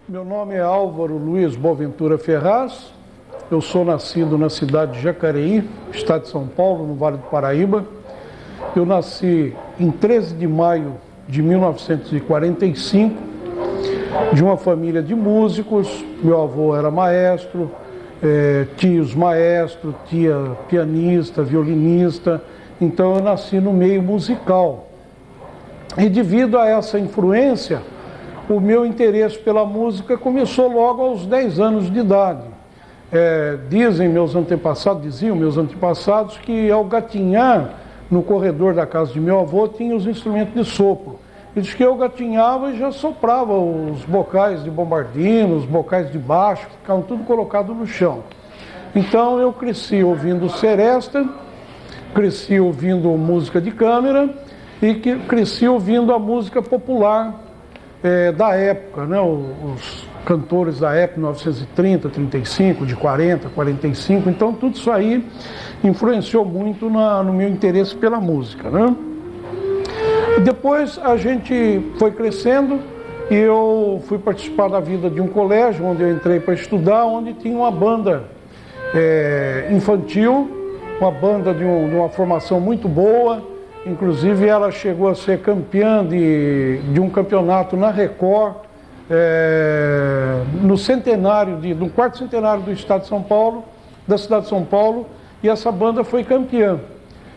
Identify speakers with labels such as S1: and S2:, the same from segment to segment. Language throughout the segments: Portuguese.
S1: Meu nome é Álvaro Luiz Boaventura Ferraz, eu sou nascido na cidade de Jacareí, estado de São Paulo, no Vale do Paraíba. Eu nasci em 13 de maio de 1945, de uma família de músicos. Meu avô era maestro, tios maestro, tia pianista, violinista, então eu nasci no meio musical. E devido a essa influência, o meu interesse pela música começou logo aos 10 anos de idade. Diziam meus antepassados que ao gatinhar no corredor da casa de meu avô tinha os instrumentos de sopro. E diz que eu gatinhava e já soprava os bocais de bombardino, os bocais de baixo, ficavam tudo colocado no chão. Então eu cresci ouvindo seresta, cresci ouvindo música de câmara e cresci ouvindo a música popular da época, né? Os cantores da época, 1930, 35, de 40, 45, então tudo isso aí influenciou muito no meu interesse pela música, né? Depois a gente foi crescendo e eu fui participar da vida de um colégio onde eu entrei para estudar, onde tinha uma banda infantil, uma banda de uma formação muito boa. Inclusive ela chegou a ser campeã de um campeonato na Record, no quarto centenário do estado de São Paulo, da cidade de São Paulo, e essa banda foi campeã.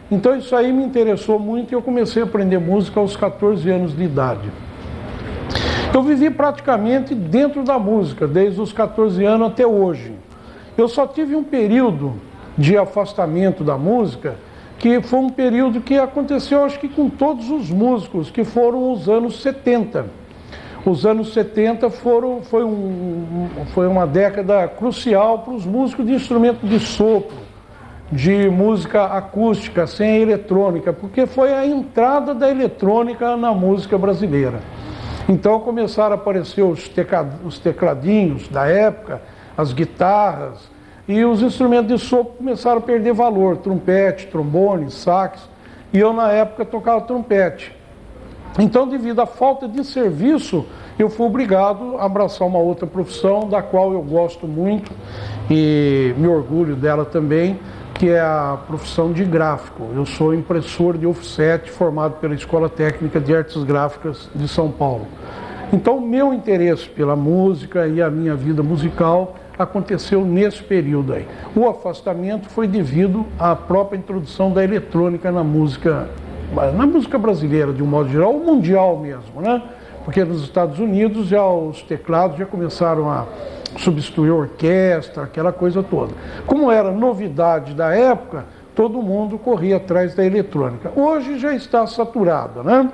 S1: Então isso aí me interessou muito e eu comecei a aprender música aos 14 anos de idade. Eu vivi praticamente dentro da música, desde os 14 anos até hoje. Eu só tive um período de afastamento da música, que foi um período que aconteceu, acho que com todos os músicos, que foram os anos 70. Os anos 70 foi uma década crucial para os músicos de instrumento de sopro, de música acústica, sem eletrônica, porque foi a entrada da eletrônica na música brasileira. Então começaram a aparecer os tecladinhos da época, as guitarras, e os instrumentos de sopro começaram a perder valor, trompete, trombone, sax, e eu na época tocava trompete. Então, devido à falta de serviço, eu fui obrigado a abraçar uma outra profissão, da qual eu gosto muito e me orgulho dela também, que é a profissão de gráfico. Eu sou impressor de offset, formado pela Escola Técnica de Artes Gráficas de São Paulo. Então, o meu interesse pela música e a minha vida musical aconteceu nesse período aí. O afastamento foi devido à própria introdução da eletrônica na música brasileira, de um modo geral, ou mundial mesmo, né? Porque nos Estados Unidos já os teclados já começaram a substituir a orquestra, aquela coisa toda. Como era novidade da época, todo mundo corria atrás da eletrônica. Hoje já está saturada, né?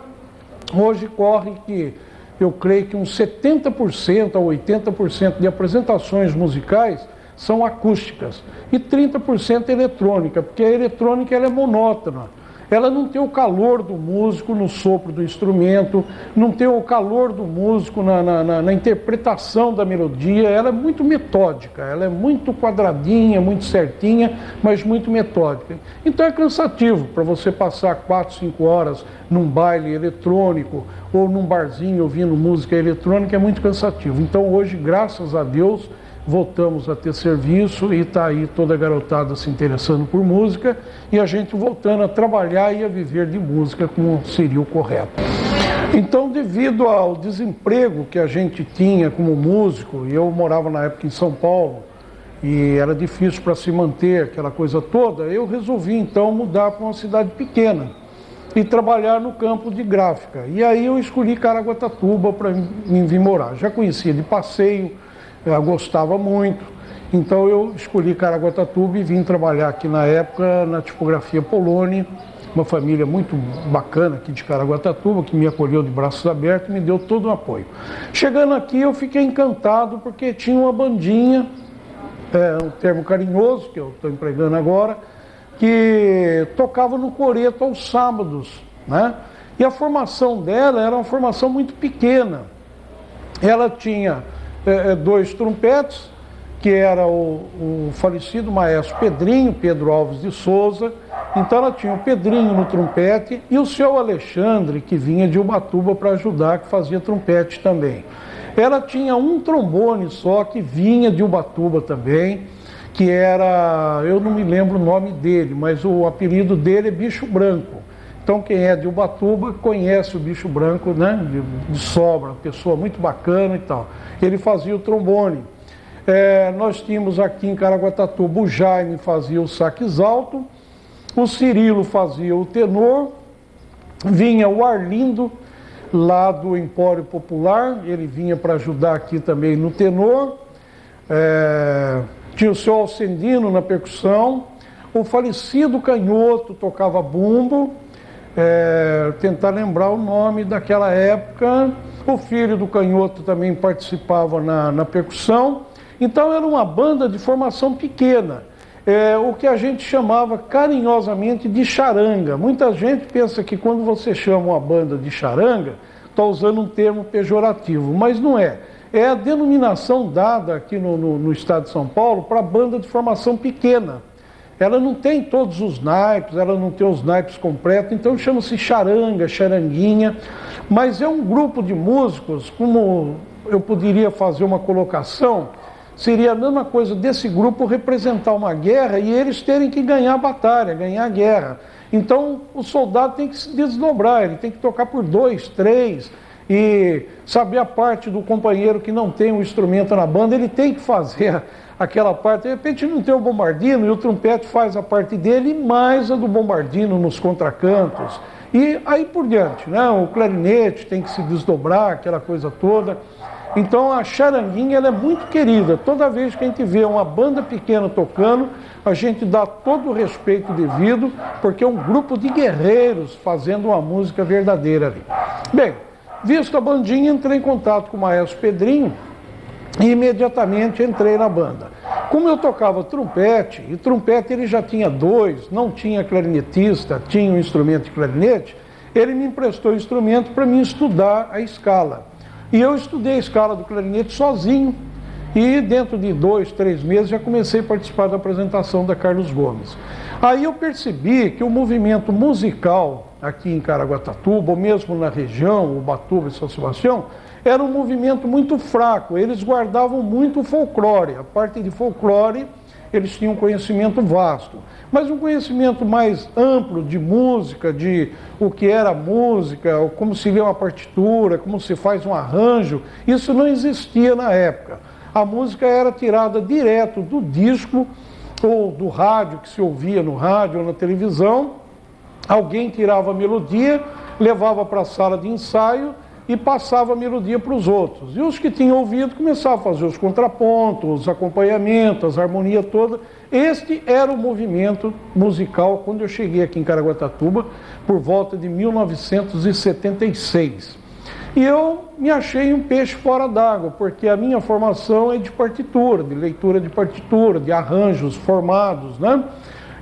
S1: Hoje corre que eu creio que uns 70% a 80% de apresentações musicais são acústicas e 30% eletrônica, porque a eletrônica ela é monótona. Ela não tem o calor do músico no sopro do instrumento, não tem o calor do músico na interpretação da melodia, ela é muito metódica, ela é muito quadradinha, muito certinha, mas muito metódica. Então é cansativo para você passar 4, 5 horas num baile eletrônico ou num barzinho ouvindo música eletrônica, é muito cansativo. Então hoje, graças a Deus, voltamos a ter serviço e está aí toda a garotada se interessando por música e a gente voltando a trabalhar e a viver de música como seria o correto. Então, devido ao desemprego que a gente tinha como músico, e eu morava na época em São Paulo e era difícil para se manter aquela coisa toda, eu resolvi então mudar para uma cidade pequena e trabalhar no campo de gráfica. E aí eu escolhi Caraguatatuba para vir morar. Já conhecia de passeio, eu gostava muito, então eu escolhi Caraguatatuba e vim trabalhar aqui na época na tipografia Poloni, uma família muito bacana aqui de Caraguatatuba, que me acolheu de braços abertos e me deu todo o apoio. Chegando aqui eu fiquei encantado porque tinha uma bandinha, um termo carinhoso que eu estou empregando agora, que tocava no coreto aos sábados, né? E a formação dela era uma formação muito pequena. Ela tinha 2 trompetes, que era o falecido maestro Pedro Alves de Souza. Então ela tinha o Pedrinho no trompete e o seu Alexandre, que vinha de Ubatuba para ajudar, que fazia trompete também. Ela tinha um trombone só, que vinha de Ubatuba também, que era, eu não me lembro o nome dele, mas o apelido dele é Bicho Branco. Então quem é de Ubatuba conhece o Bicho Branco, né, de sobra, pessoa muito bacana e tal. Ele fazia o trombone. Nós tínhamos aqui em Caraguatatuba, o Jaime fazia o sax alto, o Cirilo fazia o tenor, vinha o Arlindo, lá do Empório Popular, ele vinha para ajudar aqui também no tenor, tinha o seu Alcendino na percussão, o falecido Canhoto tocava bumbo, tentar lembrar o nome daquela época, o filho do Canhoto também participava na percussão. Então era uma banda de formação pequena, o que a gente chamava carinhosamente de charanga. Muita gente pensa que quando você chama uma banda de charanga, está usando um termo pejorativo, mas não é. É a denominação dada aqui no estado de São Paulo para banda de formação pequena. Ela não tem todos os naipes, ela não tem os naipes completos, então chama-se charanga, charanguinha, mas é um grupo de músicos, como eu poderia fazer uma colocação, seria a mesma coisa desse grupo representar uma guerra e eles terem que ganhar a batalha, ganhar a guerra. Então o soldado tem que se desdobrar, ele tem que tocar por 2, 3 e saber a parte do companheiro que não tem um instrumento na banda, ele tem que fazer aquela parte. De repente não tem o bombardino e o trompete faz a parte dele e mais a do bombardino nos contracantos. E aí por diante, né? O clarinete tem que se desdobrar, aquela coisa toda. Então a charanguinha ela é muito querida. Toda vez que a gente vê uma banda pequena tocando, a gente dá todo o respeito devido, porque é um grupo de guerreiros fazendo uma música verdadeira ali. Bem, visto a bandinha, entrei em contato com o maestro Pedrinho e imediatamente entrei na banda. Como eu tocava trompete, e trompete ele já tinha 2, não tinha clarinetista, tinha um instrumento de clarinete, ele me emprestou o instrumento para mim estudar a escala. E eu estudei a escala do clarinete sozinho e dentro de 2, 3 meses já comecei a participar da apresentação da Carlos Gomes. Aí eu percebi que o movimento musical aqui em Caraguatatuba, ou mesmo na região, Ubatuba e São Sebastião, era um movimento muito fraco, eles guardavam muito o folclore, a parte de folclore eles tinham um conhecimento vasto, mas um conhecimento mais amplo de música, de o que era música, como se lê uma partitura, como se faz um arranjo, isso não existia na época. A música era tirada direto do disco ou do rádio, que se ouvia no rádio ou na televisão, alguém tirava a melodia, levava para a sala de ensaio e passava a melodia para os outros. E os que tinham ouvido começavam a fazer os contrapontos, os acompanhamentos, a harmonia toda. Este era o movimento musical quando eu cheguei aqui em Caraguatatuba, por volta de 1976. E eu me achei um peixe fora d'água, porque a minha formação é de partitura, de leitura de partitura, de arranjos formados, né?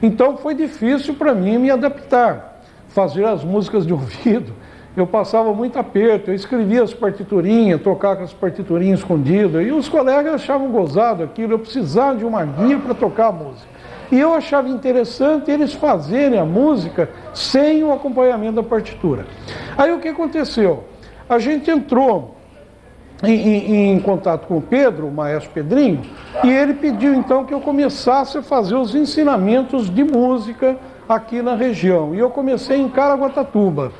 S1: Então foi difícil para mim me adaptar, fazer as músicas de ouvido. Eu passava muito aperto, eu escrevia as partiturinhas, tocava com as partiturinhas escondidas, e os colegas achavam gozado aquilo, eu precisava de uma guia para tocar a música. E eu achava interessante eles fazerem a música sem o acompanhamento da partitura. Aí o que aconteceu? A gente entrou em contato com o Pedro, o maestro Pedrinho, e ele pediu então que eu começasse a fazer os ensinamentos de música aqui na região. E eu comecei em Caraguatatuba.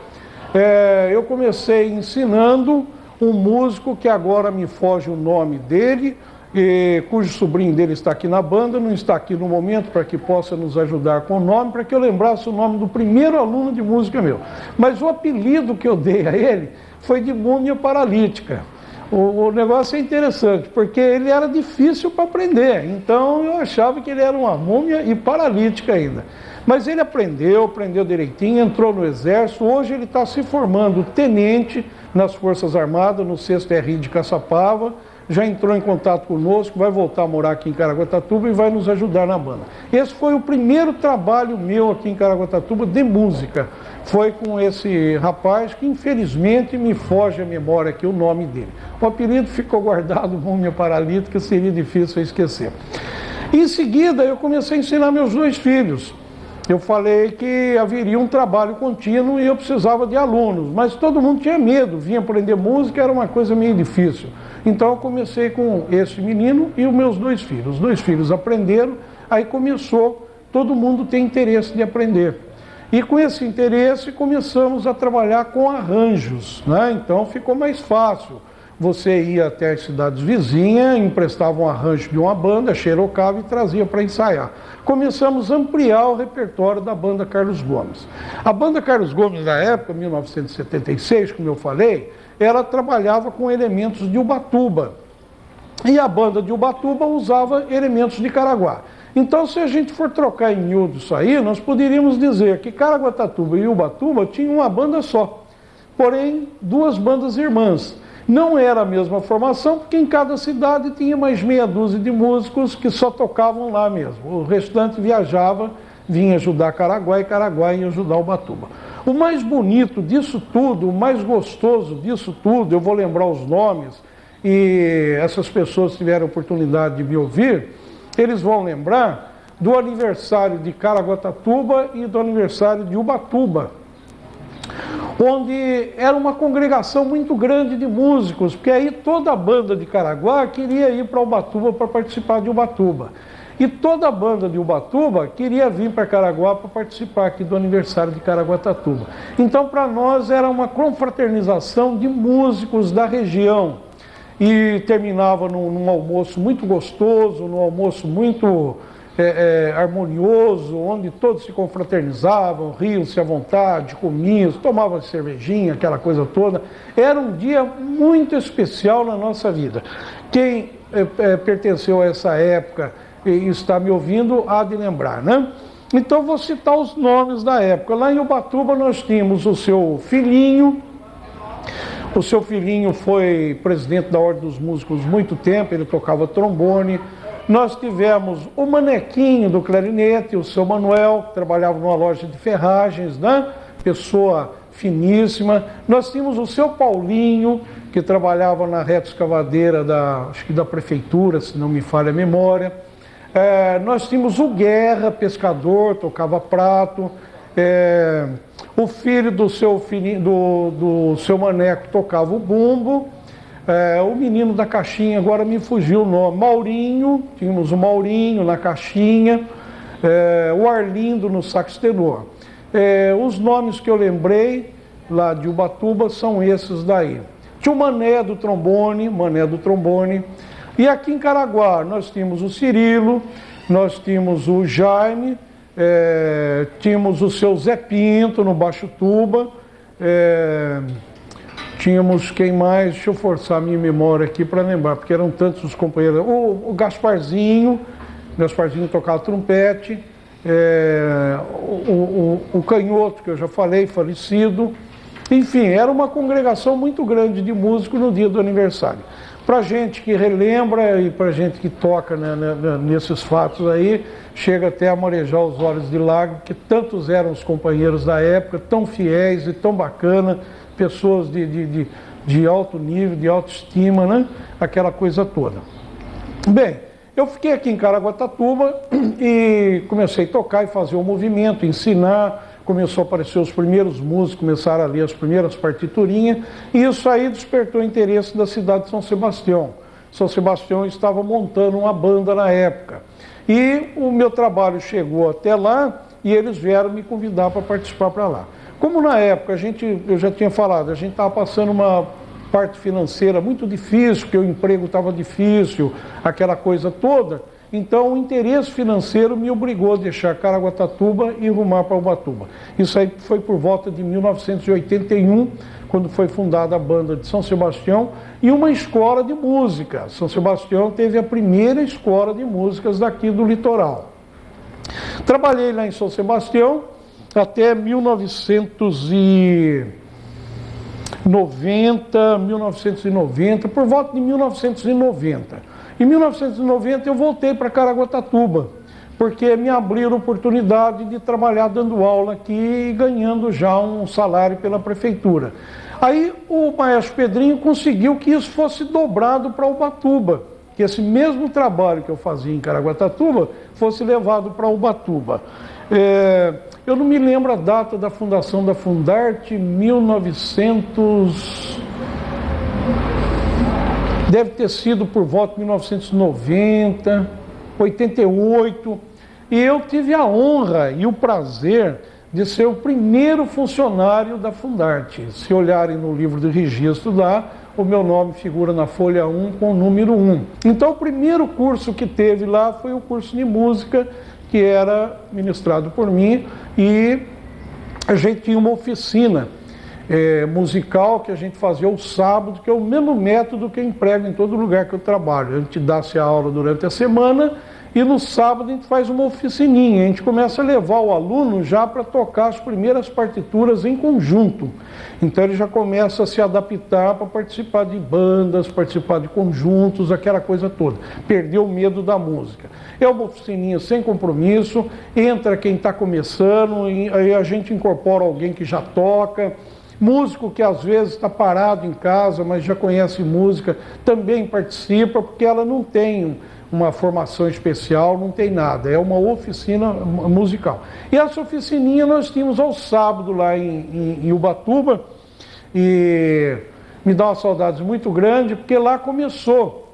S1: Eu comecei ensinando um músico que agora me foge o nome dele, cujo sobrinho dele está aqui na banda, não está aqui no momento para que possa nos ajudar com o nome, para que eu lembrasse o nome do primeiro aluno de música meu. Mas o apelido que eu dei a ele foi de múmia paralítica. O negócio é interessante, porque ele era difícil para aprender, então eu achava que ele era uma múmia e paralítica ainda. Mas ele aprendeu direitinho, entrou no exército, hoje ele está se formando tenente nas Forças Armadas, no 6º RI de Caçapava, já entrou em contato conosco, vai voltar a morar aqui em Caraguatatuba e vai nos ajudar na banda. Esse foi o primeiro trabalho meu aqui em Caraguatatuba de música, foi com esse rapaz que infelizmente me foge a memória aqui o nome dele. O apelido ficou guardado, múmia paralítica, seria difícil esquecer. Em seguida eu comecei a ensinar meus 2 filhos. Eu falei que haveria um trabalho contínuo e eu precisava de alunos, mas todo mundo tinha medo, vinha aprender música, era uma coisa meio difícil. Então eu comecei com esse menino e os meus 2 filhos. Os 2 filhos aprenderam, aí começou, todo mundo tem interesse de aprender. E com esse interesse começamos a trabalhar com arranjos, né? Então ficou mais fácil. Você ia até as cidades vizinhas, emprestava um arranjo de uma banda, xerocava e trazia para ensaiar. Começamos a ampliar o repertório da banda Carlos Gomes. A banda Carlos Gomes, na época, 1976, como eu falei, ela trabalhava com elementos de Ubatuba. E a banda de Ubatuba usava elementos de Caraguá. Então, se a gente for trocar em miúdo isso aí, nós poderíamos dizer que Caraguatatuba e Ubatuba tinham uma banda só. Porém, 2 bandas irmãs. Não era a mesma formação, porque em cada cidade tinha mais meia dúzia de músicos que só tocavam lá mesmo. O restante viajava, vinha ajudar Caraguá e Caraguá ia ajudar Ubatuba. O mais bonito disso tudo, o mais gostoso disso tudo, eu vou lembrar os nomes, e essas pessoas tiveram a oportunidade de me ouvir, eles vão lembrar do aniversário de Caraguatatuba e do aniversário de Ubatuba, onde era uma congregação muito grande de músicos, porque aí toda a banda de Caraguá queria ir para Ubatuba para participar de Ubatuba. E toda a banda de Ubatuba queria vir para Caraguá para participar aqui do aniversário de Caraguatatuba. Então, para nós, era uma confraternização de músicos da região. E terminava num almoço muito gostoso, num almoço muito harmonioso, onde todos se confraternizavam, riam-se à vontade, comiam, tomavam cervejinha, aquela coisa toda. Era um dia muito especial na nossa vida. Quem pertenceu a essa época e está me ouvindo há de lembrar, né? Então vou citar os nomes da época. Lá em Ubatuba nós tínhamos o seu filhinho. O seu filhinho foi presidente da Ordem dos Músicos muito tempo, ele tocava trombone. Nós tivemos o Manequinho do clarinete, o seu Manuel, que trabalhava numa loja de ferragens, né? Pessoa finíssima. Nós tínhamos o seu Paulinho, que trabalhava na reta escavadeira acho que da prefeitura, se não me falha a memória. Nós tínhamos o Guerra, pescador, tocava prato. O filho do seu Maneco tocava o bumbo. O menino da caixinha, agora me fugiu o nome, Maurinho, tínhamos o Maurinho na caixinha, o Arlindo no sax tenor. Os nomes que eu lembrei lá de Ubatuba são esses daí. Tinha o Mané do trombone, e aqui em Caraguá nós tínhamos o Cirilo, nós tínhamos o Jaime, tínhamos o seu Zé Pinto no baixo tuba, tínhamos quem mais, deixa eu forçar a minha memória aqui para lembrar, porque eram tantos os companheiros, o Gasparzinho tocava trompete, o Canhoto, que eu já falei, falecido. Enfim, era uma congregação muito grande de músicos no dia do aniversário. Para gente que relembra e para gente que toca, né, nesses fatos aí, chega até a marejar os olhos de lágrimas, que tantos eram os companheiros da época, tão fiéis e tão bacana, pessoas de alto nível, de autoestima, né? Aquela coisa toda. Bem, eu fiquei aqui em Caraguatatuba e comecei a tocar e fazer o movimento, ensinar. Começou a aparecer os primeiros músicos, começaram a ler as primeiras partiturinhas, e isso aí despertou o interesse da cidade de São Sebastião. São Sebastião estava montando uma banda na época. E o meu trabalho chegou até lá e eles vieram me convidar para participar para lá. Como na época, eu já tinha falado, a gente estava passando uma parte financeira muito difícil, porque o emprego estava difícil, aquela coisa toda, então o interesse financeiro me obrigou a deixar Caraguatatuba e rumar para Ubatuba. Isso aí foi por volta de 1981, quando foi fundada a banda de São Sebastião, e uma escola de música. São Sebastião teve a primeira escola de músicas daqui do litoral. Trabalhei lá em São Sebastião até 1990, por volta de 1990. Em 1990 eu voltei para Caraguatatuba, porque me abriram a oportunidade de trabalhar dando aula aqui e ganhando já um salário pela prefeitura. Aí o maestro Pedrinho conseguiu que isso fosse dobrado para Ubatuba, que esse mesmo trabalho que eu fazia em Caraguatatuba fosse levado para Ubatuba. Eu não me lembro a data da fundação da Fundarte, deve ter sido por volta de 1990, 88, e eu tive a honra e o prazer de ser o primeiro funcionário da Fundarte. Se olharem no livro de registro lá, o meu nome figura na folha 1 com o número 1. Então o primeiro curso que teve lá foi o curso de música, que era ministrado por mim, e a gente tinha uma oficina musical que a gente fazia o sábado, que é o mesmo método que eu emprego em todo lugar que eu trabalho. A gente dá-se a aula durante a semana e no sábado a gente faz uma oficininha. A gente começa a levar o aluno já para tocar as primeiras partituras em conjunto. Então ele já começa a se adaptar para participar de bandas, participar de conjuntos, aquela coisa toda. Perdeu o medo da música. É uma oficininha sem compromisso, entra quem está começando, e aí a gente incorpora alguém que já toca. Músico que às vezes está parado em casa, mas já conhece música, também participa, porque ela não tem uma formação especial, não tem nada, é uma oficina musical. E essa oficininha nós tínhamos ao sábado lá em Ubatuba, e me dá uma saudade muito grande, porque lá começou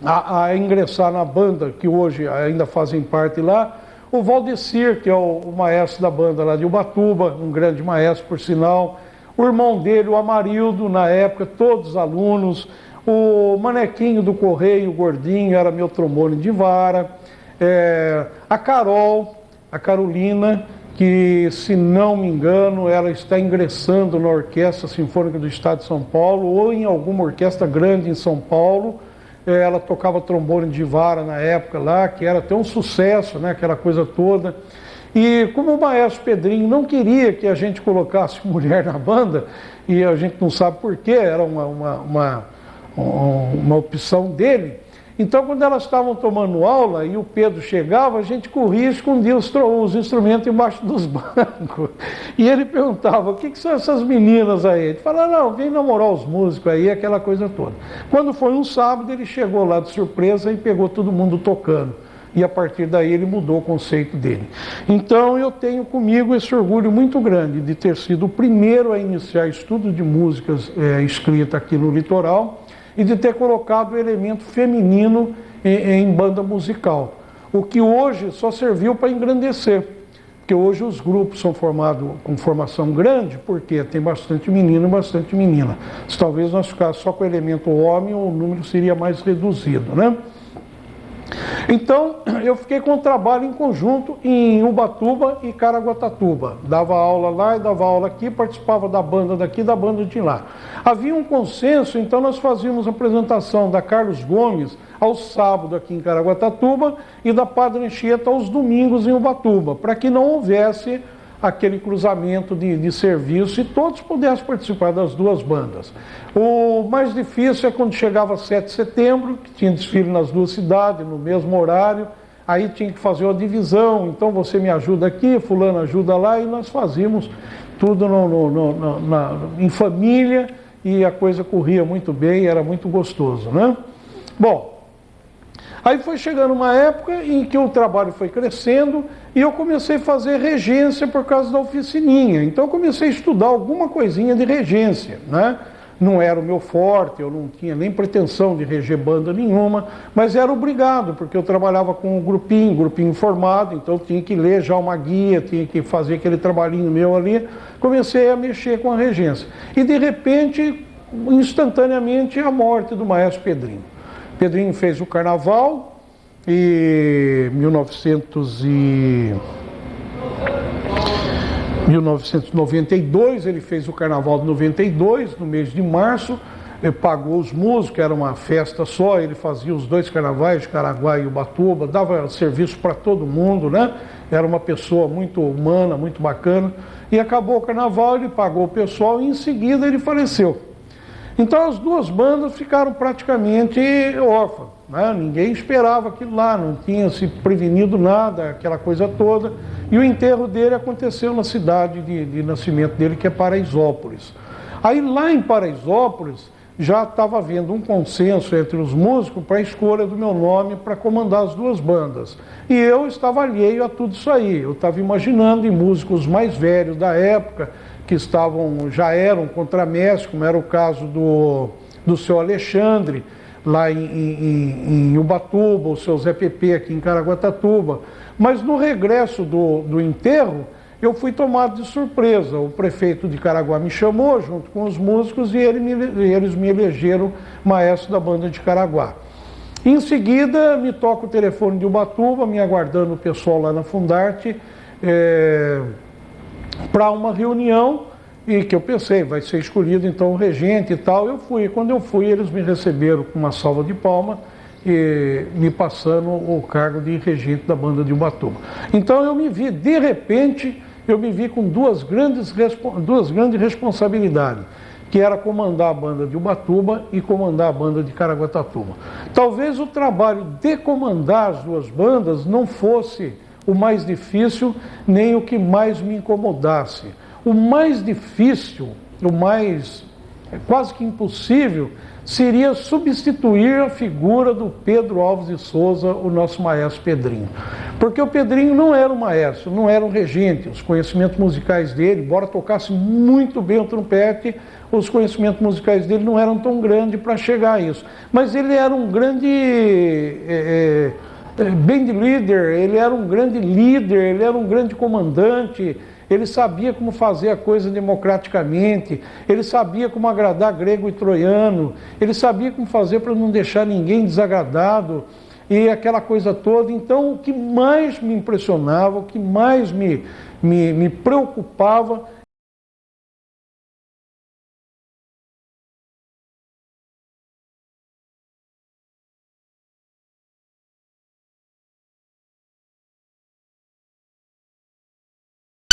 S1: a ingressar na banda, que hoje ainda fazem parte lá, o Valdecir, que é o maestro da banda lá de Ubatuba, um grande maestro, por sinal, o irmão dele, o Amarildo, na época, todos os alunos, o Manequinho do Correio, o Gordinho, era meu trombone de vara, a Carol, a Carolina, que, se não me engano, ela está ingressando na Orquestra Sinfônica do Estado de São Paulo, ou em alguma orquestra grande em São Paulo. Ela tocava trombone de vara na época lá, que era até um sucesso, né, aquela coisa toda. E como o maestro Pedrinho não queria que a gente colocasse mulher na banda, e a gente não sabe porquê, era uma opção dele, então quando elas estavam tomando aula e o Pedro chegava, a gente corria e escondia os instrumentos embaixo dos bancos. E ele perguntava: o que são essas meninas aí? Ele falava: não, vem namorar os músicos aí, aquela coisa toda. Quando foi um sábado, ele chegou lá de surpresa e pegou todo mundo tocando. E a partir daí ele mudou o conceito dele. Então eu tenho comigo esse orgulho muito grande de ter sido o primeiro a iniciar estudo de músicas escrita aqui no litoral e de ter colocado o elemento feminino em banda musical. O que hoje só serviu para engrandecer. Porque hoje os grupos são formados com formação grande, porque tem bastante menino e bastante menina. Se talvez nós ficássemos só com o elemento homem, o número seria mais reduzido, né? Então, eu fiquei com o trabalho em conjunto em Ubatuba e Caraguatatuba. Dava aula lá e dava aula aqui, participava da banda daqui e da banda de lá. Havia um consenso, então nós fazíamos a apresentação da Carlos Gomes aos sábados aqui em Caraguatatuba e da Padre Anchieta aos domingos em Ubatuba, para que não houvesse aquele cruzamento de serviço e todos pudessem participar das duas bandas. O mais difícil é quando chegava 7 de setembro, que tinha desfile nas duas cidades, no mesmo horário, aí tinha que fazer uma divisão, então você me ajuda aqui, fulano ajuda lá, e nós fazíamos tudo em família, e a coisa corria muito bem, era muito gostoso, né? Bom, aí foi chegando uma época em que o trabalho foi crescendo e eu comecei a fazer regência por causa da oficininha. Então eu comecei a estudar alguma coisinha de regência, né? Não era o meu forte, eu não tinha nem pretensão de reger banda nenhuma, mas era obrigado, porque eu trabalhava com um grupinho formado, então eu tinha que ler já uma guia, tinha que fazer aquele trabalhinho meu ali. Comecei a mexer com a regência. E de repente, instantaneamente, a morte do maestro Pedrinho. Pedrinho fez o carnaval em 1992, ele fez o carnaval de 92, no mês de março, ele pagou os músicos, era uma festa só, ele fazia os dois carnavais, de Caraguá e Ubatuba, dava serviço para todo mundo, né? Era uma pessoa muito humana, muito bacana, e acabou o carnaval, ele pagou o pessoal e em seguida ele faleceu. Então as duas bandas ficaram praticamente órfãs, né? Ninguém esperava aquilo lá, não tinha se prevenido nada, aquela coisa toda. E o enterro dele aconteceu na cidade de nascimento dele, que é Paraisópolis. Aí lá em Paraisópolis já estava havendo um consenso entre os músicos para a escolha do meu nome para comandar as duas bandas. E eu estava alheio a tudo isso aí. Eu estava imaginando em músicos mais velhos da época, que já eram contramestres, como era o caso do seu Alexandre, lá em Ubatuba, o seu Zé Pepe aqui em Caraguatatuba. Mas no regresso do enterro, eu fui tomado de surpresa. O prefeito de Caraguá me chamou junto com os músicos e eles me elegeram maestro da banda de Caraguá. Em seguida, me toca o telefone de Ubatuba, me aguardando o pessoal lá na Fundarte, para uma reunião, e que eu pensei, vai ser escolhido então o regente e tal. Eu fui. Quando eu fui, eles me receberam com uma salva de palmas e me passando o cargo de regente da banda de Ubatuba. Então eu me vi, de repente, com duas grandes responsabilidades, que era comandar a banda de Ubatuba e comandar a banda de Caraguatatuba. Talvez o trabalho de comandar as duas bandas não fosse o mais difícil, nem o que mais me incomodasse. O mais difícil, quase que impossível, seria substituir a figura do Pedro Alves de Souza, o nosso maestro Pedrinho. Porque o Pedrinho não era um maestro, não era um regente. Os conhecimentos musicais dele, embora tocasse muito bem o trompete, os conhecimentos musicais dele não eram tão grandes para chegar a isso. Mas ele era um grande band leader, ele era um grande líder, ele era um grande comandante. Ele sabia como fazer a coisa democraticamente, ele sabia como agradar grego e troiano, ele sabia como fazer para não deixar ninguém desagradado e aquela coisa toda. Então, o que mais me impressionava, o que mais me preocupava